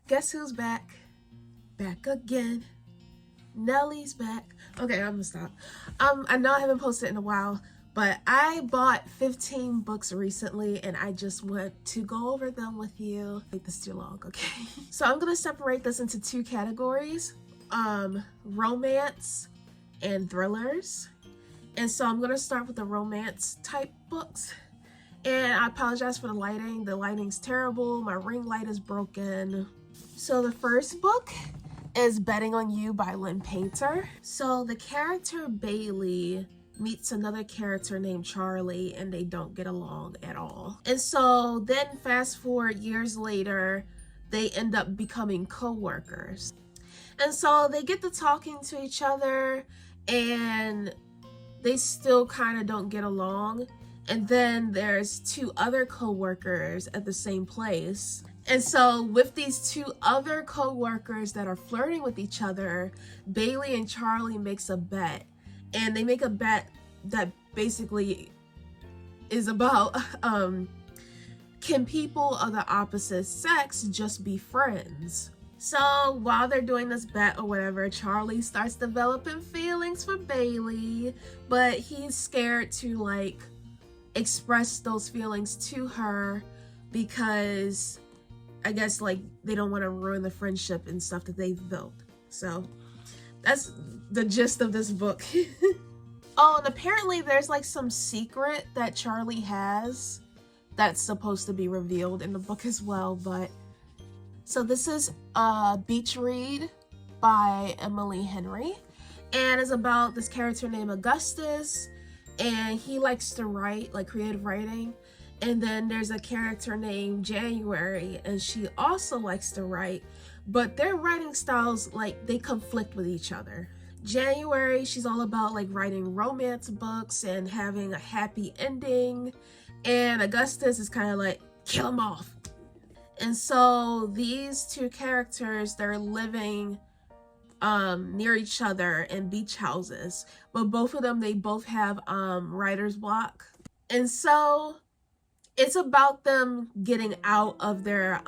Guess who's back? Back again. Nellie's back. Okay, I'm gonna stop. I know I haven't posted in a while, but I bought 15 books recently and I just want to go over them with you. Make this too long, okay? So I'm gonna separate this into two categories, romance and thrillers. And so I'm gonna start with the romance type books. And I apologize for the lighting. The lighting's terrible. My ring light is broken. So the first book is Betting on You by Lynn Painter. So the character Bailey meets another character named Charlie and they don't get along at all. And so then fast forward years later, they end up becoming co-workers. And so they get to talking to each other and they still kind of don't get along. And then there's two other co-workers at the same place. And so with these two other co-workers that are flirting with each other, Bailey and Charlie makes a bet. And they make a bet that basically is about, can people of the opposite sex just be friends? So while they're doing this bet or whatever, Charlie starts developing feelings for Bailey, but he's scared to like express those feelings to her because I guess like they don't want to ruin the friendship and stuff that they've built. So that's the gist of this book. Oh, and apparently there's like some secret that Charlie has that's supposed to be revealed in the book as well. But so this is Beach Read by Emily Henry, and it's about this character named Augustus, and he likes to write, like creative writing. And then there's a character named January, and she also likes to write, but their writing styles, like, they conflict with each other. January, she's all about like writing romance books and having a happy ending, and Augustus is kind of like, kill them off. And so these two characters, they're living near each other in beach houses, but both of them, they both have writer's block. And so it's about them getting out of their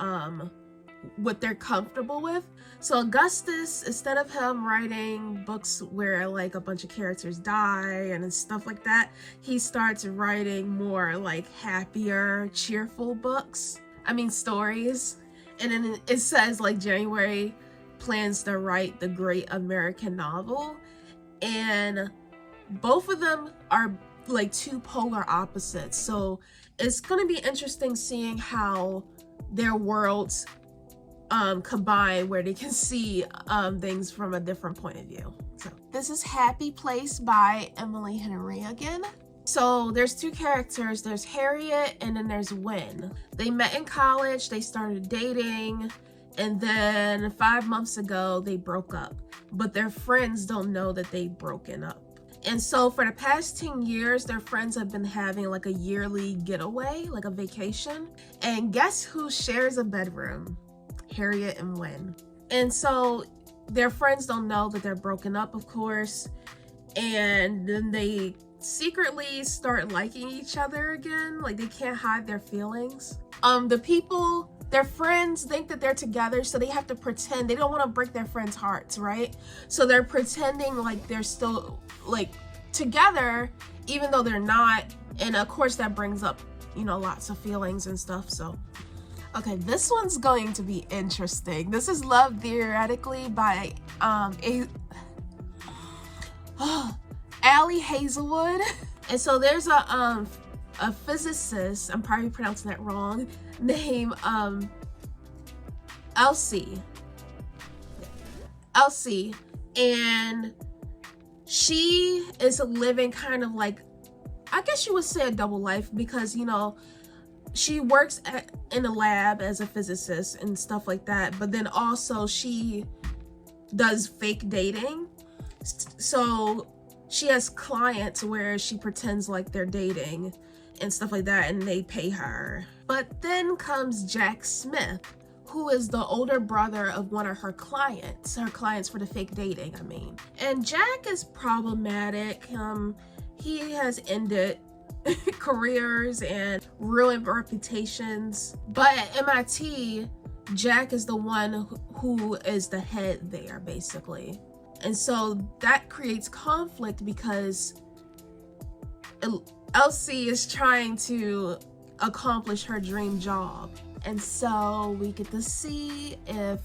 what they're comfortable with. So Augustus, instead of him writing books where like a bunch of characters die and stuff like that, he starts writing more like happier, cheerful books. I mean stories. And then it says like January plans to write the great American novel, and both of them are like two polar opposites. So it's going to be interesting seeing how their worlds combine, where they can see things from a different point of view. So this is Happy Place by Emily Henry again. So there's two characters, there's Harriet and then there's Wynn. They met in college, they started dating, and then 5 months ago they broke up, but their friends don't know that they've broken up. And so for the past 10 years, their friends have been having like a yearly getaway, like a vacation. And guess who shares a bedroom? Harriet and Wynn. And so their friends don't know that they're broken up, of course. And then they secretly start liking each other again. Like they can't hide their feelings. The people, their friends think that they're together, so they have to pretend. They don't want to break their friends' hearts, right? So they're pretending like they're still like together, even though they're not. And of course that brings up, you know, lots of feelings and stuff. So okay, this one's going to be interesting. This is Love Theoretically by Allie Hazelwood. And so there's a physicist, I'm probably pronouncing that wrong, named Elsie, and she is living kind of like, I guess you would say a double life, because, you know, she works in a lab as a physicist and stuff like that, but then also she does fake dating. So she has clients where she pretends like they're dating and stuff like that, and they pay her. But then comes Jack Smith, who is the older brother of one of her clients for the fake dating, I mean. And Jack is problematic. He has ended careers and ruined reputations. But at MIT, Jack is the one who is the head there, basically. And so that creates conflict because Elsie is trying to accomplish her dream job. And so we get to see if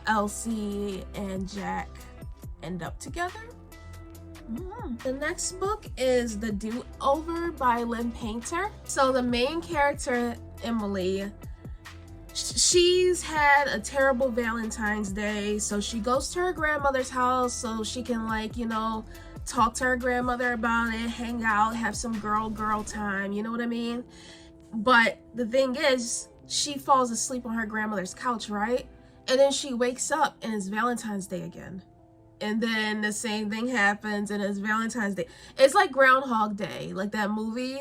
Elsie and Jack end up together. The next book is The Do-Over by Lynn Painter. So the main character, Emily, she's had a terrible Valentine's Day, so she goes to her grandmother's house so she can, like, you know, talk to her grandmother about it, hang out, have some girl time, you know what I mean? But the thing is, she falls asleep on her grandmother's couch, right? And then she wakes up and it's Valentine's Day again. And then the same thing happens and it's Valentine's Day. It's like Groundhog Day, like that movie.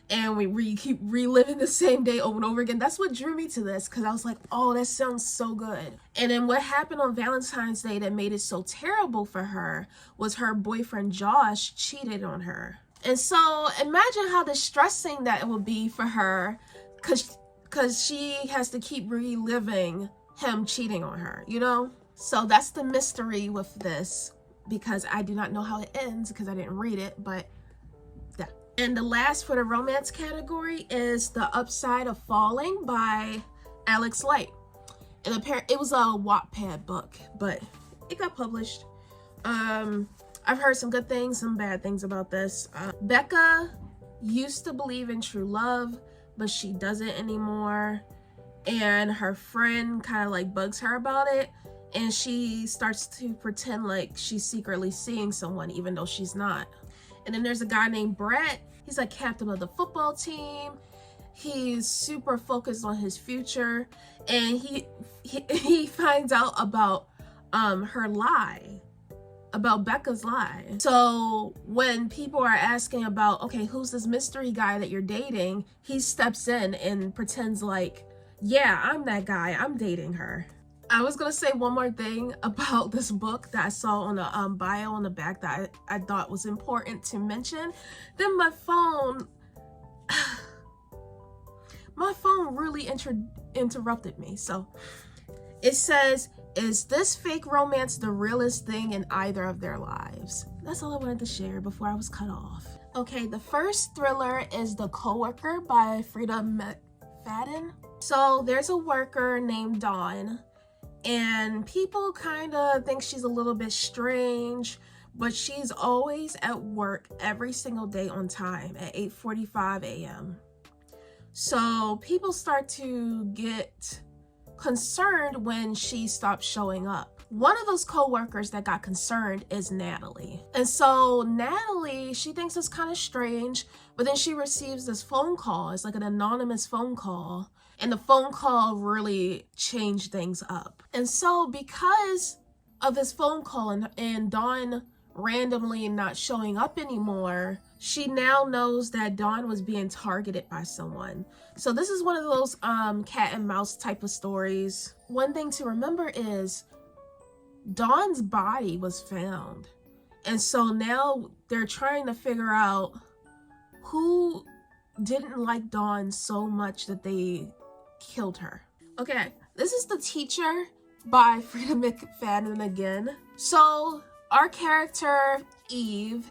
And we keep reliving the same day over and over again. That's what drew me to this, because I was like, oh, that sounds so good. And then what happened on Valentine's Day that made it so terrible for her was her boyfriend Josh cheated on her. And so imagine how distressing that it would be for her, because she has to keep reliving him cheating on her, you know? So that's the mystery with this, because I do not know how it ends because I didn't read it, but yeah. And the last for the romance category is The Upside of Falling by Alex Light. And it was a Wattpad book, but it got published. I've heard some good things, some bad things about this. Becca used to believe in true love, but she doesn't anymore. And her friend kind of like bugs her about it. And she starts to pretend like she's secretly seeing someone, even though she's not. And then there's a guy named Brett. He's like captain of the football team. He's super focused on his future. And he finds out about her lie, about Becca's lie. So when people are asking about, okay, who's this mystery guy that you're dating? He steps in and pretends like, yeah, I'm that guy. I'm dating her. I was gonna say one more thing about this book that I saw on the bio on the back that I thought was important to mention. Then my phone really interrupted me. So it says, is this fake romance the realest thing in either of their lives? That's all I wanted to share before I was cut off. Okay, the first thriller is The Coworker by Frida McFadden. So there's a worker named Dawn, and people kind of think she's a little bit strange, but she's always at work every single day on time at 8:45 a.m. So people start to get concerned when she stops showing up. One of those co-workers that got concerned is Natalie. And so Natalie, she thinks it's kind of strange, but then she receives this phone call. It's like an anonymous phone call. And the phone call really changed things up. And so because of this phone call and Dawn randomly not showing up anymore, she now knows that Dawn was being targeted by someone. So this is one of those cat and mouse type of stories. One thing to remember is Dawn's body was found. And so now they're trying to figure out who didn't like Dawn so much that they killed her. Okay, this is The Teacher by Frida McFadden again. So our character, Eve,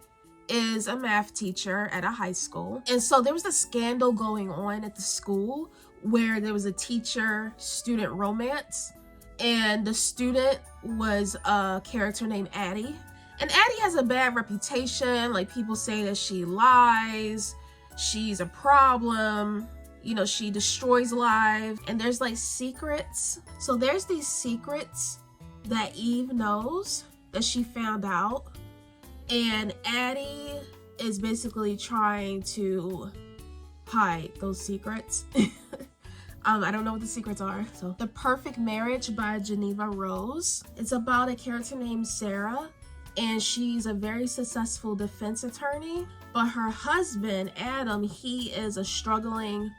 is a math teacher at a high school. And so there was a scandal going on at the school where there was a teacher-student romance. And the student was a character named Addie. And Addie has a bad reputation. Like, people say that she lies, she's a problem, you know, she destroys lives. And there's like secrets. So there's these secrets that Eve knows that she found out. And Addie is basically trying to hide those secrets. I don't know what the secrets are. So The Perfect Marriage by Geneva Rose. It's about a character named Sarah, and she's a very successful defense attorney. But her husband, Adam, he is a struggling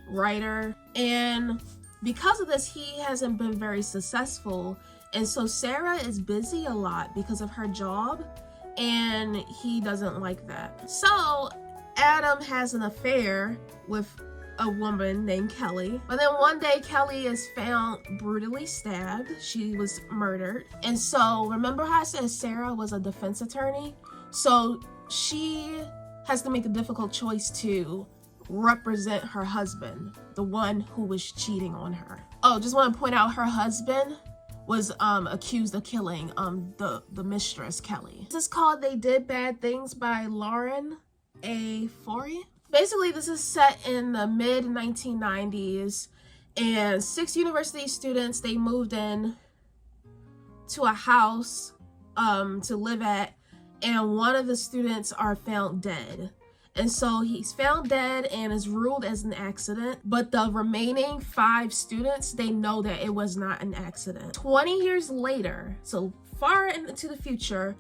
writer. And because of this, he hasn't been very successful. And so Sarah is busy a lot because of her job, and he doesn't like that. So Adam has an affair with a woman named Kelly. But then one day Kelly is found brutally stabbed. She was murdered. And so remember how I said Sarah was a defense attorney? So she has to make a difficult choice to represent her husband, the one who was cheating on her. Oh, just want to point out her husband was accused of killing the mistress, Kelly. This is called They Did Bad Things by Lauren A. Forey. Basically, this is set in the mid-1990s, and 6 university students, they moved in to a house to live at, and one of the students are found dead. And so he's found dead and is ruled as an accident, but the remaining 5 students, they know that it was not an accident. 20 years later, so far into the future,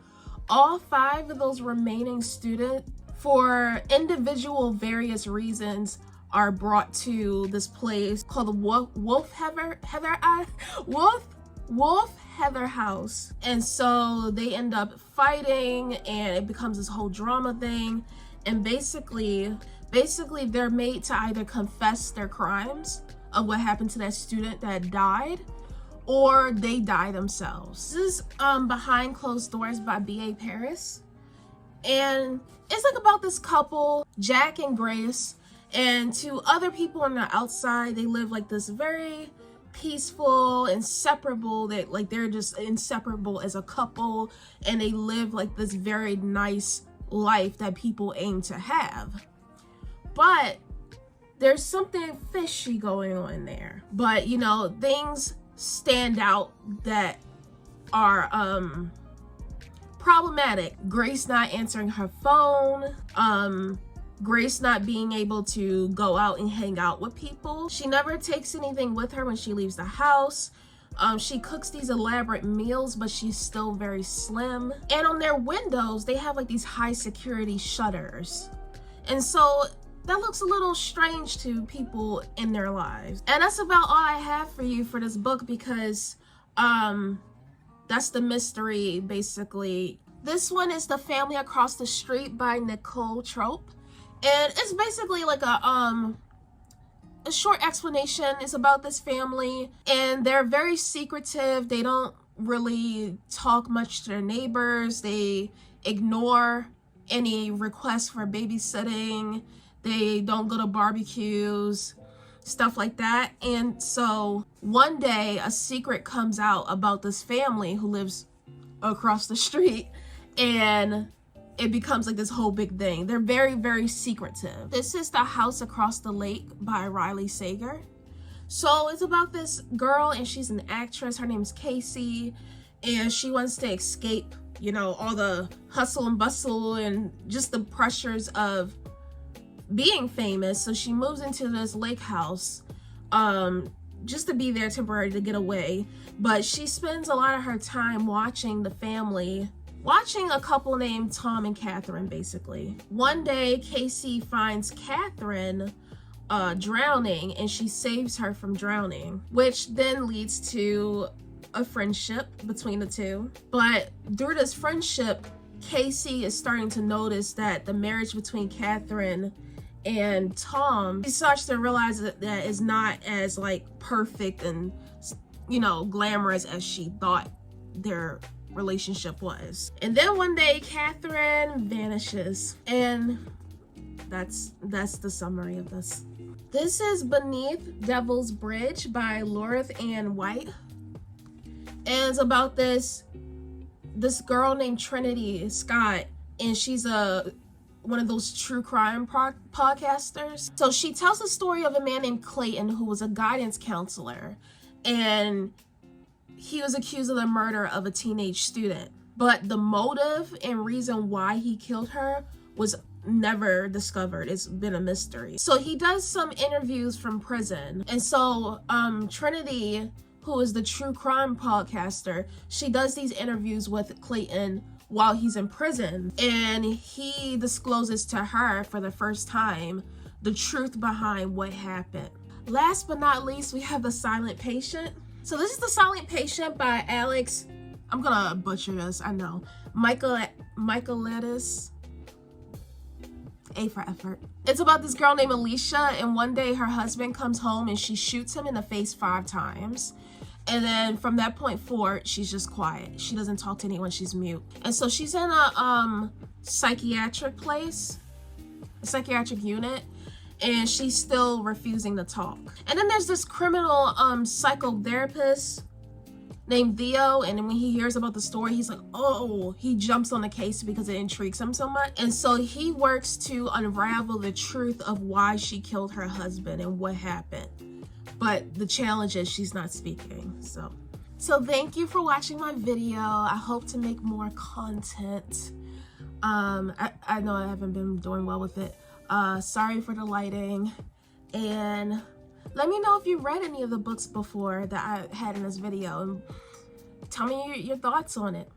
all 5 of those remaining students, for individual various reasons, are brought to this place called the Wolf Heather House. And so they end up fighting, and it becomes this whole drama thing. And basically they're made to either confess their crimes of what happened to that student that died, or they die themselves. This is Behind Closed Doors by B.A. Paris. And it's like about this couple, Jack and Grace, and to other people on the outside, they live like this very peaceful, inseparable, they're just inseparable as a couple, and they live like this very nice life that people aim to have. But there's something fishy going on there. But you know, things stand out that are problematic. Grace not answering her phone, Grace not being able to go out and hang out with people. She never takes anything with her when she leaves the house. She cooks these elaborate meals, but she's still very slim. And on their windows, they have like these high security shutters. And so that looks a little strange to people in their lives. And that's about all I have for you for this book, because that's the mystery, basically. This one is The Family Across the Street by Nicole Trope. And it's basically like a short explanation. It's about this family, and they're very secretive. They don't really talk much to their neighbors. They ignore any requests for babysitting. They don't go to barbecues, stuff like that. And so one day a secret comes out about this family who lives across the street, and it becomes like this whole big thing. They're very, very secretive. This is The House Across the Lake by Riley Sager. So it's about this girl, and she's an actress. Her name's Casey, and she wants to escape, you know, all the hustle and bustle and just the pressures of being famous. So she moves into this lake house just to be there temporarily, to get away. But she spends a lot of her time watching the family, watching a couple named Tom and Catherine, basically. One day, Casey finds Catherine drowning, and she saves her from drowning, which then leads to a friendship between the two. But through this friendship, Casey is starting to notice that the marriage between Catherine and Tom, she starts to realize that it's not as like perfect and, you know, glamorous as she thought their relationship was. And then one day Catherine vanishes, and that's the summary of this. This is Beneath Devil's Bridge by Laura Ann White, and it's about this girl named Trinity Scott, and she's one of those true crime podcasters. So she tells the story of a man named Clayton who was a guidance counselor, and he was accused of the murder of a teenage student. But the motive and reason why he killed her was never discovered. It's been a mystery. So he does some interviews from prison. And so Trinity, who is the true crime podcaster, she does these interviews with Clayton while he's in prison. And he discloses to her for the first time the truth behind what happened. Last but not least, we have The Silent Patient. So this is The Silent Patient by Alex, I'm gonna butcher this, I know, Michaelides. A for effort. It's about this girl named Alicia, and one day her husband comes home and she shoots him in the face 5 times. And then from that point forward, she's just quiet. She doesn't talk to anyone, she's mute. And so she's in a psychiatric place, a psychiatric unit, and she's still refusing to talk. And then there's this criminal psychotherapist named Theo, and then when he hears about the story, he's like, oh, he jumps on the case because it intrigues him so much. And so he works to unravel the truth of why she killed her husband and what happened. But the challenge is she's not speaking. So thank you for watching my video. I hope to make more content. I know I haven't been doing well with it. Sorry for the lighting. And let me know if you read any of the books before that I had in this video, and tell me your thoughts on it.